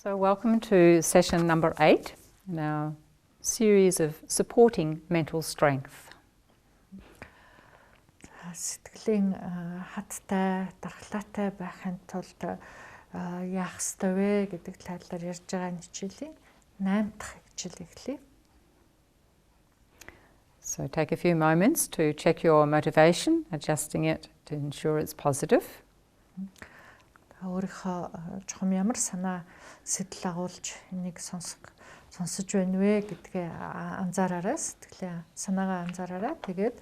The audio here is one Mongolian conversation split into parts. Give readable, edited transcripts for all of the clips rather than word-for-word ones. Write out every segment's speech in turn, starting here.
So welcome to session number 8 in our series of supporting mental strength. Сэтгэлийн хаттай, дархлаатай байхын тулд яах ёстой вэ гэдэг талаар ярьж байгаа хичээлийн 8 дахь хичээл эхлэе. So take a few moments to check your motivation, adjusting it to ensure it's positive. Өөрийнхөө чухам ямар санаа сэтэл агуулж энийг сонсож байна вэ гэдгээ анзаараарай, сэтгэлээ санаагаа анзаараарай. Тэгээд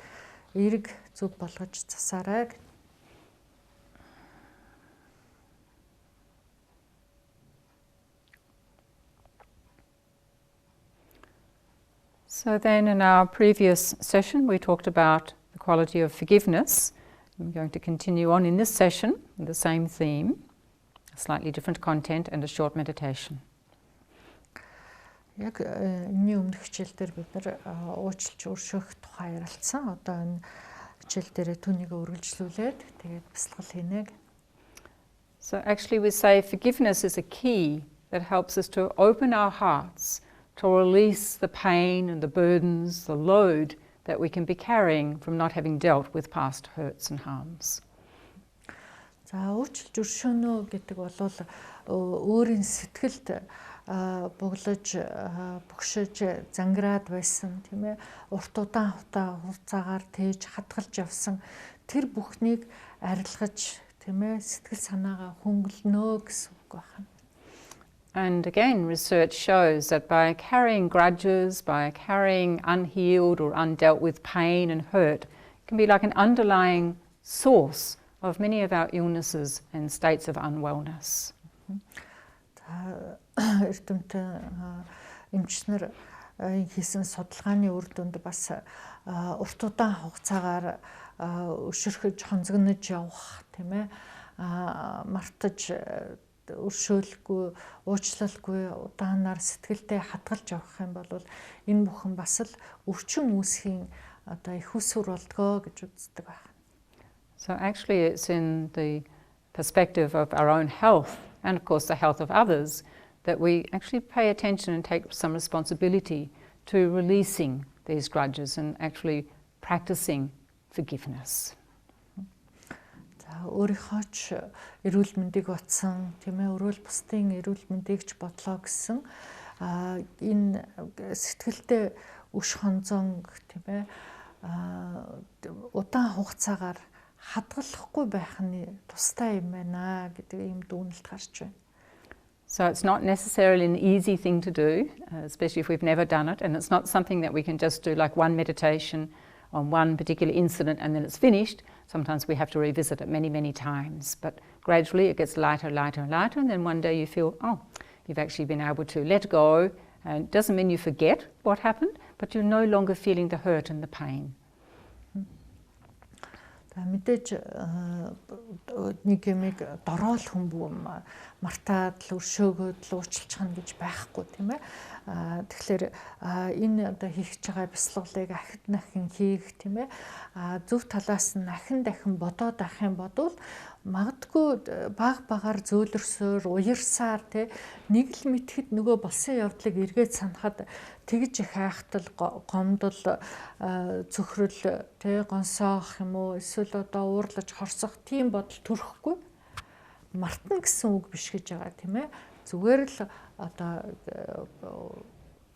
эерэг зүг болгож засаарай. So then in our previous session we talked about the quality of forgiveness. I'm going to continue on in this session with the same theme, a slightly different content and a short meditation. Яг энэ өмнөх хичээл дээр бид нар уучлалж өршөөх тухай ярилцсан. Одоо энэ хичээл дээр түүнийг үргэлжлүүлээд тэгээд бясалгал хийнэ. So actually we say forgiveness is a key that helps us to open our hearts to release the pain and the burdens, the load that we can be carrying from not having dealt with past hurts and harms. За уучлалж өршөөнө гэдэг бол өөрийн сэтгэлд буглаж бөгшөж зангираад байсан тийм ээ, урт удаан хугацаагаар тээж хадгалж явсан тэр бүхнийг арилгаж тийм ээ, сэтгэл санаагаа хөнгөлнө гэсэн үг байна. And again, research shows that by carrying grudges, by carrying unhealed or undealt with pain and hurt, can be like an underlying source of many of our illnesses and states of unwellness. Эрдэмтэн эмчнэр хийсэн судалгааны үр дүнд бас урт удаан хугацаагаар өшөрхөж хонцгонож явах тийм ээ, мартаж өршөөлгүй, уучлалгүй удаанаар сэтгэлдээ хадгалж явах юм бол энэ бүхэн бас л өвчин үүсхийн одоо их усүр болдгоо гэж үздэг байна. So actually it's in the perspective of our own health and of course the health of others that we actually pay attention and take some responsibility to releasing these grudges and actually practicing forgiveness. Өөрийнхөө ч эрүүл мэндийг утсан тийм ээ, өрөөл бусдын эрүүл мэндийг ч бодлоо гэсэн энэ сэтгэлдээ өш хонзон тийм ээ, удаан хугацаагаар хадгалахгүй байх нь тустай юм байна гэдэг ийм дүгнэлт гарч байна. So it's not necessarily an easy thing to do, especially if we've never done it, and it's not something that we can just do like one meditation on one particular incident and then it's finished. Sometimes we have to revisit it many, many times, but gradually it gets lighter, lighter and lighter, and then one day you feel, oh, you've actually been able to let go, and it doesn't mean you forget what happened, but you're no longer feeling the hurt and the pain. Мэдээж нэг юмыг дороол хүмүүм мартаад л өршөөгөөд л уучлах нь гэж байхгүй тийм ээ. Тэгэхээр энэ одоо хийх байгаа бясалгалыг ахид нахин хийх тийм ээ. Зөв талаас нь ахин дахин бодоод авах юм бодвол магадгүй багаар зөөлрсөөр уярсаар тий нэг л мэтгэд нөгөө болсон явдлыг эргээд санахад тэгж их айхтал гомдол цөхрөл тий гонсоох юм уу эсвэл одоо уурлаж хорсох тийм бодол төрөхгүй мартна гэсэн үг биш гэж байгаа тийм ээ. Зүгээр л одоо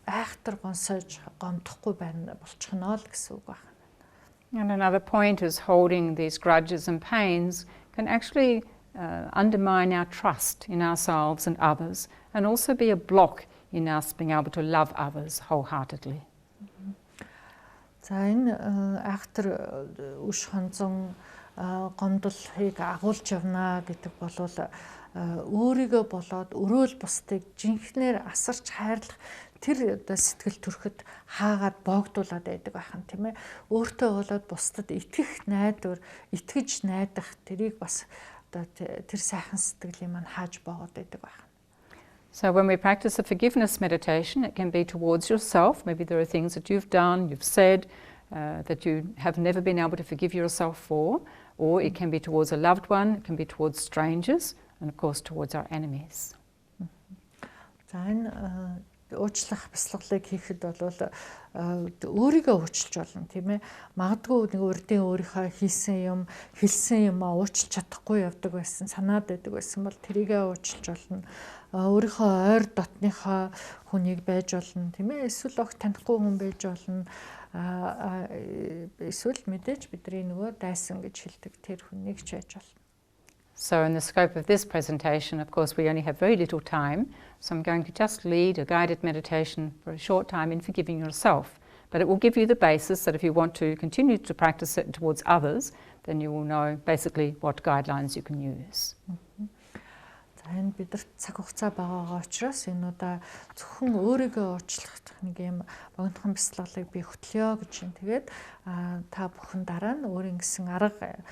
айхтар гонсож гомдохгүй байна болчихно л гэсэн үг байна. And another point is holding these grudges and pains can actually undermine our trust in ourselves and others, and also be a block in us being able to love others wholeheartedly. За энэ айхтар үш хонзон гомдлыг агуулж явна гэдэг бол өөрийгөө болоод өрөөл бусдыг жинхнээр асарч хайрлах тэр сэтгэл төрөхөд хаагаад боогдуулаад байдаг байхан тийм ээ. Өөртөө болоод бусдад итгэх найдвар, итгэж найдах тэрийг бас одоо тэр сайхан сэтгэлийн маань хааж боогод байдаг байхан. So when we practice a forgiveness meditation, it can be towards yourself. Maybe there are things that you've done, you've said, that you have never been able to forgive yourself for, or it can be towards a loved one, it can be towards strangers, and of course towards our enemies. За энэ уучлах бяцлаглыг хийхэд бол өөрийгөө уучлж болно тийм ээ. Магадгүй нэг урдын өөрийнхөө хийсэн юм, хэлсэн юм уучлж чадахгүй явдаг байсан, санаад байдаг байсан бол тэрийгээ уучлж болно. Өөрийнхөө ойр дотныхоо хүнийг байж болно тийм ээ. Эсвэл огт танихгүй хүн байж болно. Эсвэл мэдээж бидний нөгөө дайсан гэж хэлдэг тэр хүнийг ч байж болно. So in the scope of this presentation, of course, we only have very little time, so I'm going to just lead a guided meditation for a short time in forgiving yourself. But it will give you the basis that if you want to continue to practice it towards others, then you will know basically what guidelines you can use. За энэ бидэрт цаг хугацаа байгаагаа учраас энэ удаа зөвхөн өөрийгөө уучлах нэг юм богинохон бяцлаглыг би хөтлөё гэж юм. Тэгээд та бүхэн дараа нь өөрийн гэсэн арга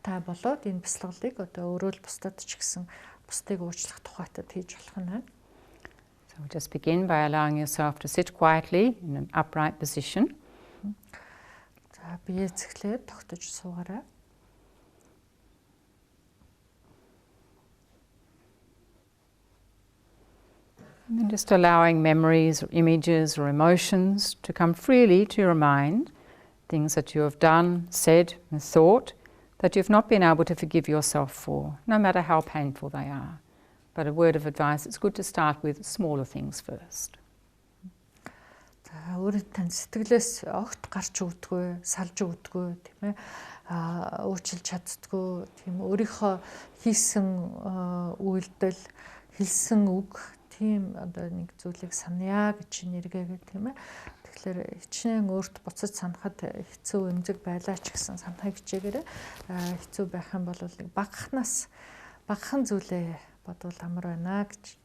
та болоод энэ бяцлаглыг одоо өөрөө л бусдад ч гэсэн бусдыг уучлах тухайтад хийж болох нь. So we'll just begin by allowing yourself to sit quietly in an upright position. За бие зэглээд тогтож суугаарай. And then just allowing memories or images or emotions to come freely to your mind, things that you have done, said and thought that you've not been able to forgive yourself for, no matter how painful they are. But a word of advice, it's good to start with smaller things first. За өөрийнхөө сэтгэлээс огт гарч өгдөггүй, салж өгдөггүй тийм ээ. Уучлж чаддаггүй тийм өөрийнхөө хийсэн үйлдэл, хэлсэн үг тийм одоо нэг зүйлийг саная гэж нэргээгээ тийм ээ. Тэгэхээр хичнээн өөрт буцаж санахад хэцүү эмзэг байлаа ч гэсэн санахыг хичээгээрээ хэцүү байх юм бол нэг багахан зүйлээ бодвол амар байна гэж.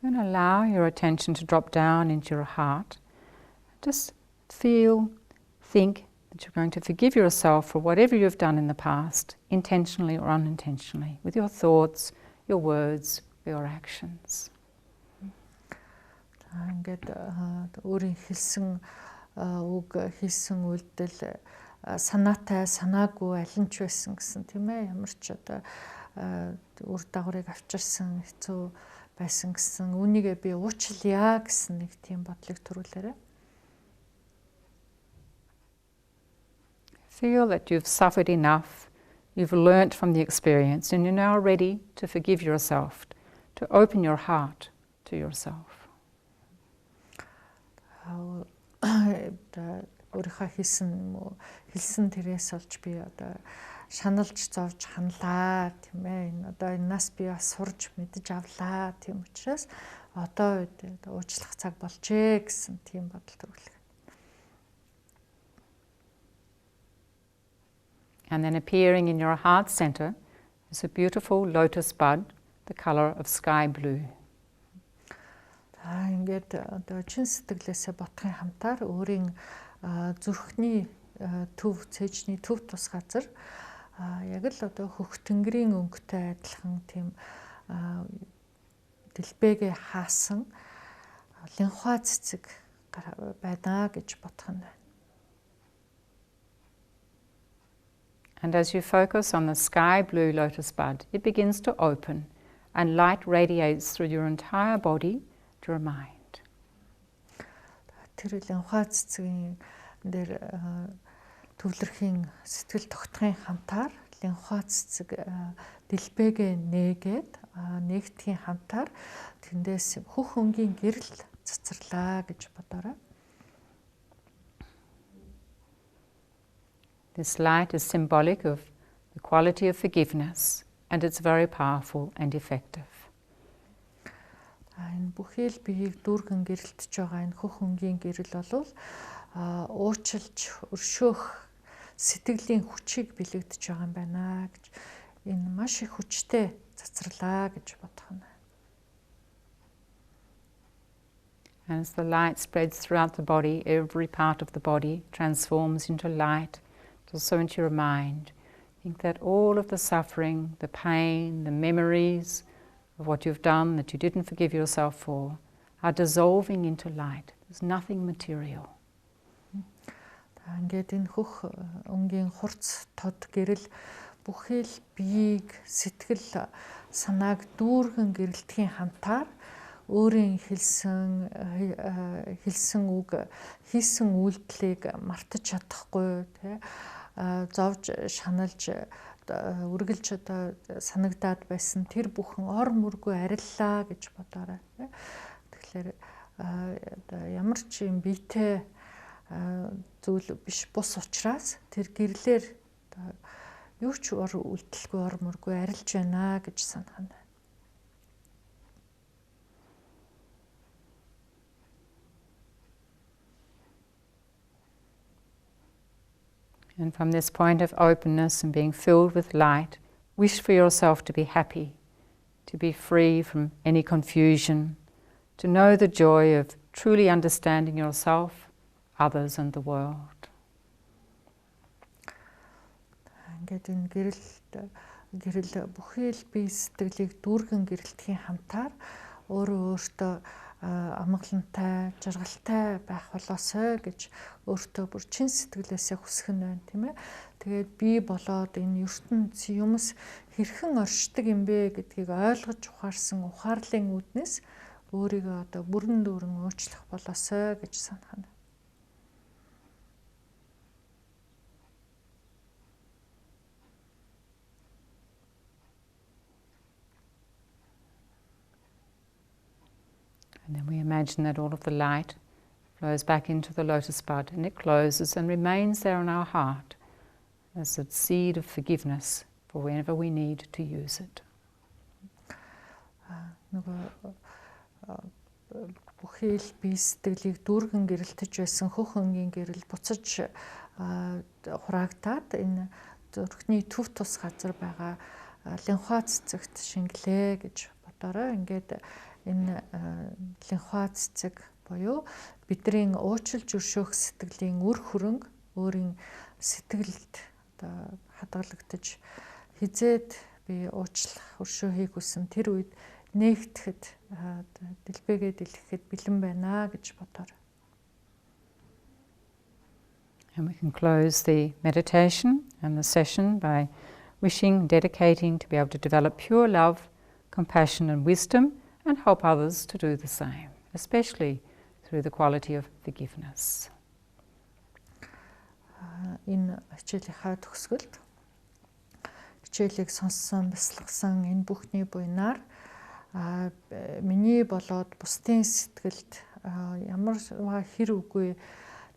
And allow your attention to drop down into your heart. Just feel, think that you're going to forgive yourself for whatever you've done in the past, intentionally or unintentionally, with your thoughts, your words, your actions. Ингээд өөрийн хэлсэн үг, хийсэн үйлдэл санаатай, санаагүй аль нь ч байсан гэсэн тийм ээ. Ямар ч одоо үр дагаврыг авчирсан хэцүү байсан гэсэн үнийгээ би уучлая гэсэн нэг тийм бодлыг төрүүлээрэй. Feel that you've suffered enough, you've learnt from the experience, and you're now ready to forgive yourself, to open your heart to yourself. Өөрийнхөө хэлсэн тэрээс олж би одоо шаналж зовж ханлаа тийм ээ. Энэ одоо энэс би бас сурж мэдж авлаа тийм учраас одоо уучлах цаг болжээ гэсэн тийм бодол төрүүлэх. And then appearing in your heart center is a beautiful lotus bud, the color of sky blue. Ингээд одоо чин сэтгэлээсээ ботхын хамтаар өөрийн зүрхний төв цэжний төв тус газар яг л одоо хөх тэнгэрийн өнгөтэй адилхан тийм дэлбэгээ хаасан линхва цэцэг байна гэж бодох нь. And as you focus on the sky blue lotus bud, it begins to open and light radiates through your entire body to your mind. Тэр линхва цэцгийн дээр төвлөрхийн сэтгэл тогтхын хамтаар линхва цэцэг дэлбэгээ нээгээд нэгтгэхийн хамтаар тэндээс хөх өнгийн гэрэл цацрлаа гэж бодоорой. This light is symbolic of the quality of forgiveness, and it's very powerful and effective. Энэ бүхэл биеийг дүүргэн гэрэлтж байгаа энэ хөх өнгийн гэрэл бол уучлж өршөөх сэтгэлийн хүчийг бэлэгдэж байгаа юм байна гэж энэ маш их хүчтэй цацрлаа гэж бодох нь. And as the light spreads throughout the body, every part of the body transforms into light. Also into your mind. Think that all of the suffering, the pain, the memories of what you've done that you didn't forgive yourself for are dissolving into light. There's nothing material. Ингээд энэ хөх өнгийн хурц тод гэрэл бүхэл биеийг сэтгэл санааг дүүргэн гэрэлтхийн хамтаар өөрийн хэлсэн үг хийсэн үйлдэлийг мартаж чадахгүй тий зовж шаналж үргэлж одоо санагдаад байсан тэр бүхэн ор мөргүй ариллаа гэж бодоорой. Тэгэхээр одоо ямар ч юм биетэй зүйл биш бус учраас тэр гэрлэр юу ч үйлдэлгүй ор мөргүй арилж байна гэж санах нь. And from this point of openness and being filled with light, wish for yourself to be happy, to be free from any confusion, to know the joy of truly understanding yourself, others and the world. Ингээд энэ гэрэл бүхэл бие сэтгэлийг дүүргэн гэрэлтхийн хамтаар өөртөө амгалантай, жаргалтай байх болоосой гэж өөртөө бүр чин сэтгэлээсээ хүсэх нь байна, тийм ээ. Тэгээд би болоод энэ ертөнц юмс хэрхэн оршдог юм бэ гэдгийг ойлгож ухаарсан ухаарлын үүднээс өөрийгөө одоо бүрэн дүүрэн уучлах болоосой гэж санах нь. And then we imagine that all of the light flows back into the lotus bud and it closes and remains there in our heart as a seed of forgiveness for whenever we need to use it. Бүхэл бие сэтгэлийг дүүргэн гэрэлтэж байсан хөх өнгийн гэрэл буцаж хураагдаад энэ зүрхний төв тус газар байгаа лхагва цэцэгт шингэлээ гэж бодорой. Ингээд энэ лхагва цэцэг буюу бидний уучлалж өршөөх сэтгэлийн үр хөрөнгө өөрийн сэтгэлд одоо хадгалагдаж хизээд би уучлах өршөөхийг хүсэн тэр үед нээгдэхэд дэлбэгээ дэлгэхэд бэлэн байна гэж бодоор. And we can close the meditation and the session by wishing, dedicating to be able to develop pure love, compassion and wisdom and help others to do the same, especially through the quality of forgiveness. Энэ хичээлийнхаа төгсгөлд хичээлийг сонссон, бясалгасан энэ бүхний буйнаар миний болоод бусдын сэтгэлд ямар хэр үгүй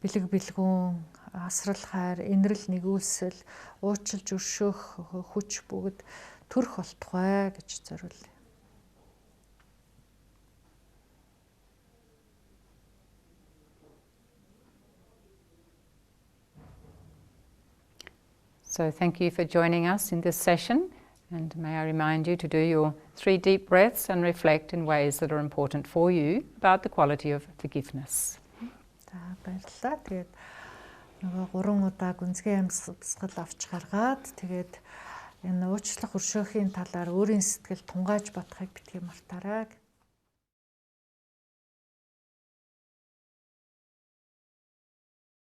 бэлэг бэлгүүн асрал хайр, инрэл нэгүүлсэл, уучлж өршөөх хүч бүгд төрөх болтугай гэж зориулъя. So thank you for joining us in this session, and may I remind you to do your 3 deep breaths and reflect in ways that are important for you about the quality of forgiveness. Баярлалаа. Тэгээд нөгөө 3 удаа гүнзгий амьсгал авч гаргаад тэгээд энэ уучлах өршөөхийн талаар өөрийн сэтгэл тунгааж бодохыг битгий мартаарай.